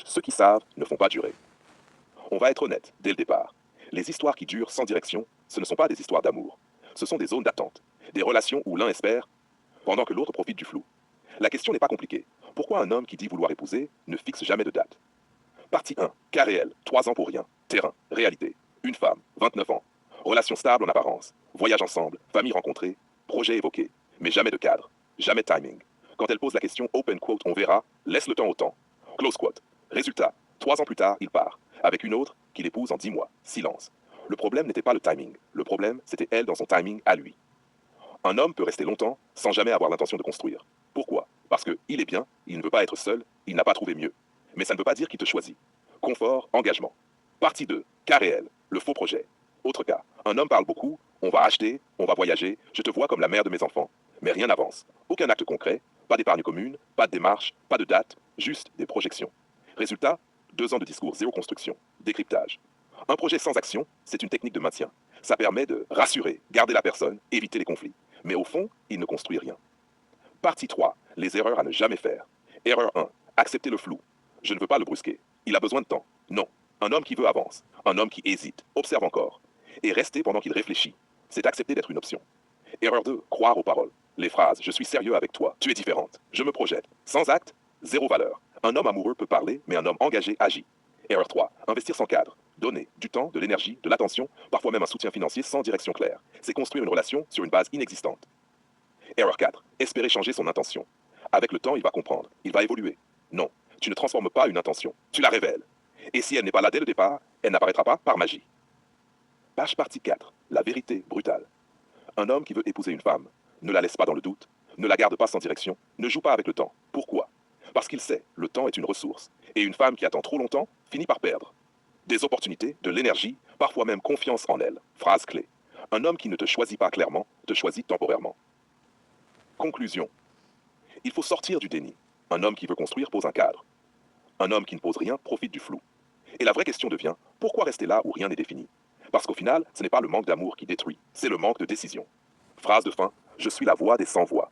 Ceux qui savent ne font pas durer. On va être honnête dès le départ. Les histoires qui durent sans direction, ce ne sont pas des histoires d'amour. Ce sont des zones d'attente, des relations où l'un espère pendant que l'autre profite du flou. La question n'est pas compliquée. Pourquoi un homme qui dit vouloir épouser ne fixe jamais de date? Partie 1. Cas réel, 3 ans pour rien. Terrain, réalité. Une femme, 29 ans. Relation stable en apparence. Voyage ensemble, famille rencontrée, projet évoqué. Mais jamais de cadre, jamais de timing. Quand elle pose la question open quote, on verra, laisse le temps au temps. Close quote. Résultat, 3 ans plus tard, il part. Avec une autre qu'il épouse en 10 mois. Silence. Le problème n'était pas le timing. Le problème, c'était elle dans son timing à lui. Un homme peut rester longtemps sans jamais avoir l'intention de construire. Pourquoi? Parce qu'il est bien, il ne veut pas être seul, il n'a pas trouvé mieux. Mais ça ne veut pas dire qu'il te choisit. Confort, engagement. Partie 2. Cas réel, le faux projet. Autre cas, un homme parle beaucoup, on va acheter, on va voyager, je te vois comme la mère de mes enfants. Mais rien n'avance. Aucun acte concret, pas d'épargne commune, pas de démarche, pas de date, juste des projections. Résultat, 2 ans de discours, zéro construction. Décryptage. Un projet sans action, c'est une technique de maintien. Ça permet de rassurer, garder la personne, éviter les conflits. Mais au fond, il ne construit rien. Partie 3. Les erreurs à ne jamais faire. Erreur 1. Accepter le flou. Je ne veux pas le brusquer. Il a besoin de temps. Non. Un homme qui veut avance. Un homme qui hésite. Observe encore. Et rester pendant qu'il réfléchit. C'est accepter d'être une option. Erreur 2. Croire aux paroles. Les phrases. Je suis sérieux avec toi. Tu es différente. Je me projette. Sans acte, zéro valeur. Un homme amoureux peut parler, mais un homme engagé agit. Erreur 3. Investir sans cadre. Donner du temps, de l'énergie, de l'attention, parfois même un soutien financier sans direction claire. C'est construire une relation sur une base inexistante. Erreur 4. Espérer changer son intention. Avec le temps, il va comprendre. Il va évoluer. Non, tu ne transformes pas une intention. Tu la révèles. Et si elle n'est pas là dès le départ, elle n'apparaîtra pas par magie. Page partie 4. La vérité brutale. Un homme qui veut épouser une femme ne la laisse pas dans le doute, ne la garde pas sans direction, ne joue pas avec le temps. Pourquoi? Parce qu'il sait, le temps est une ressource. Et une femme qui attend trop longtemps finit par perdre. Des opportunités, de l'énergie, parfois même confiance en elle. Phrase clé. Un homme qui ne te choisit pas clairement, te choisit temporairement. Conclusion. Il faut sortir du déni. Un homme qui veut construire pose un cadre. Un homme qui ne pose rien profite du flou. Et la vraie question devient, pourquoi rester là où rien n'est défini? Parce qu'au final, ce n'est pas le manque d'amour qui détruit, c'est le manque de décision. Phrase de fin, je suis la voix des sans-voix.